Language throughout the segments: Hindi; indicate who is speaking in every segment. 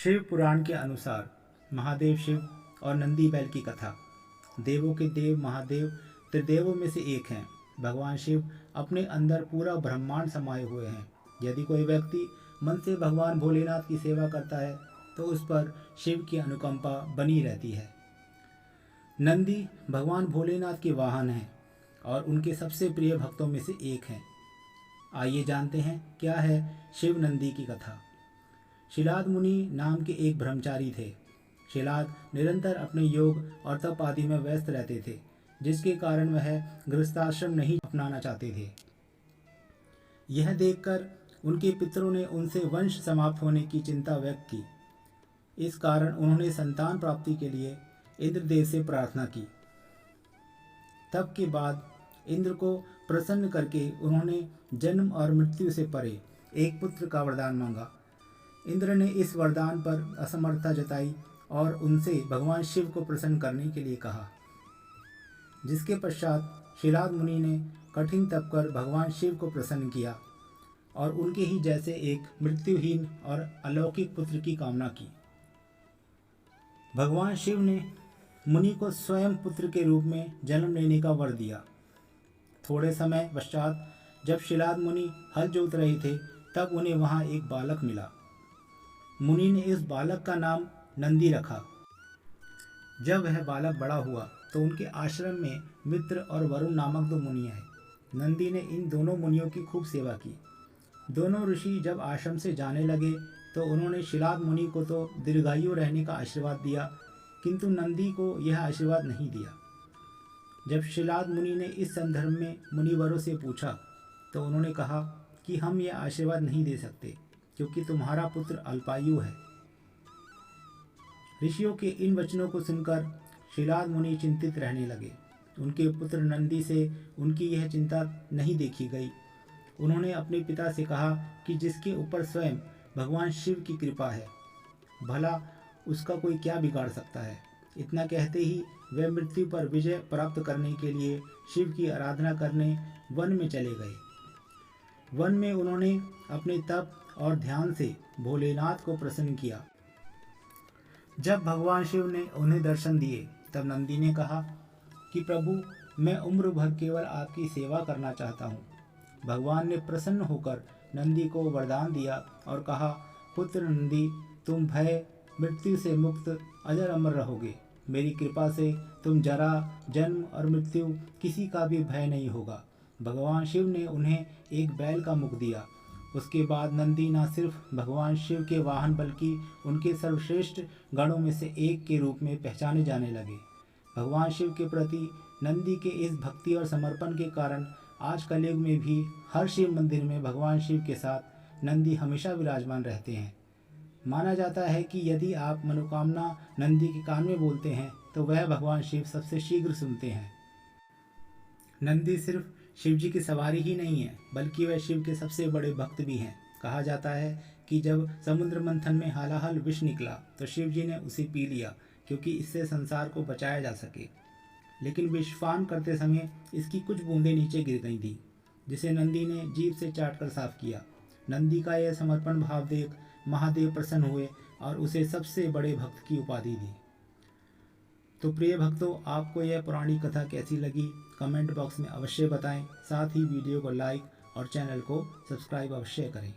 Speaker 1: शिव पुराण के अनुसार महादेव शिव और नंदी बैल की कथा। देवों के देव महादेव त्रिदेवों में से एक हैं। भगवान शिव अपने अंदर पूरा ब्रह्मांड समाये हुए हैं। यदि कोई व्यक्ति मन से भगवान भोलेनाथ की सेवा करता है तो उस पर शिव की अनुकंपा बनी रहती है। नंदी भगवान भोलेनाथ के वाहन हैं और उनके सबसे प्रिय भक्तों में से एक हैं। आइए जानते हैं क्या है शिव नंदी की कथा। शिलाद मुनि नाम के एक ब्रह्मचारी थे। शिलाद निरंतर अपने योग और तप आदि में व्यस्त रहते थे, जिसके कारण वह गृहस्थाश्रम नहीं अपनाना चाहते थे। यह देखकर उनके पितरों ने उनसे वंश समाप्त होने की चिंता व्यक्त की। इस कारण उन्होंने संतान प्राप्ति के लिए इंद्रदेव से प्रार्थना की। तब के बाद इंद्र को प्रसन्न करके उन्होंने जन्म और मृत्यु से परे एक पुत्र का वरदान मांगा। इंद्र ने इस वरदान पर असमर्थता जताई और उनसे भगवान शिव को प्रसन्न करने के लिए कहा, जिसके पश्चात शिलाद मुनि ने कठिन तप कर भगवान शिव को प्रसन्न किया और उनके ही जैसे एक मृत्युहीन और अलौकिक पुत्र की कामना की। भगवान शिव ने मुनि को स्वयं पुत्र के रूप में जन्म लेने का वर दिया। थोड़े समय पश्चात जब शिलाद मुनि हल जोत रहे थे तब उन्हें वहां एक बालक मिला। मुनि ने इस बालक का नाम नंदी रखा। जब वह बालक बड़ा हुआ तो उनके आश्रम में मित्र और वरुण नामक दो मुनि आए। नंदी ने इन दोनों मुनियों की खूब सेवा की। दोनों ऋषि जब आश्रम से जाने लगे तो उन्होंने शिलाद मुनि को तो दीर्घायु रहने का आशीर्वाद दिया, किंतु नंदी को यह आशीर्वाद नहीं दिया। जब शिलाद मुनि ने इस संदर्भ में मुनिवरों से पूछा तो उन्होंने कहा कि हम यह आशीर्वाद नहीं दे सकते, क्योंकि तुम्हारा पुत्र अल्पायु है। ऋषियों के इन वचनों को सुनकर शिलाद मुनि चिंतित रहने लगे। उनके पुत्र नंदी से उनकी यह चिंता नहीं देखी गई। उन्होंने अपने पिता से कहा कि जिसके ऊपर स्वयं भगवान शिव की कृपा है, भला उसका कोई क्या बिगाड़ सकता है। इतना कहते ही वे मृत्यु पर विजय प्राप्त करने के लिए शिव की आराधना करने वन में चले गए। वन में उन्होंने अपने तप और ध्यान से भोलेनाथ को प्रसन्न किया। जब भगवान शिव ने उन्हें दर्शन दिए तब नंदी ने कहा कि प्रभु, मैं उम्र भर केवल आपकी सेवा करना चाहता हूँ। भगवान ने प्रसन्न होकर नंदी को वरदान दिया और कहा, पुत्र नंदी, तुम भय मृत्यु से मुक्त अजर अमर रहोगे। मेरी कृपा से तुम जरा जन्म और मृत्यु किसी का भी भय नहीं होगा। भगवान शिव ने उन्हें एक बैल का मुख दिया। उसके बाद नंदी न सिर्फ भगवान शिव के वाहन बल्कि उनके सर्वश्रेष्ठ गणों में से एक के रूप में पहचाने जाने लगे। भगवान शिव के प्रति नंदी के इस भक्ति और समर्पण के कारण आज कलयुग में भी हर शिव मंदिर में भगवान शिव के साथ नंदी हमेशा विराजमान रहते हैं। माना जाता है कि यदि आप मनोकामना नंदी के कान में बोलते हैं तो वह भगवान शिव सबसे शीघ्र सुनते हैं। नंदी सिर्फ शिव जी की सवारी ही नहीं है, बल्कि वह शिव के सबसे बड़े भक्त भी हैं। कहा जाता है कि जब समुद्र मंथन में हालाहल विष निकला तो शिव जी ने उसे पी लिया, क्योंकि इससे संसार को बचाया जा सके। लेकिन विषपान करते समय इसकी कुछ बूंदें नीचे गिर गई थी, जिसे नंदी ने जीभ से चाटकर साफ किया। नंदी का यह समर्पण भाव देख महादेव प्रसन्न हुए और उसे सबसे बड़े भक्त की उपाधि दी। तो प्रिय भक्तों, आपको यह पुरानी कथा कैसी लगी कमेंट बॉक्स में अवश्य बताएं। साथ ही वीडियो को लाइक और चैनल को सब्सक्राइब अवश्य करें।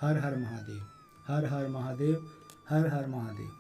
Speaker 1: हर हर महादेव, हर हर महादेव, हर हर महादेव।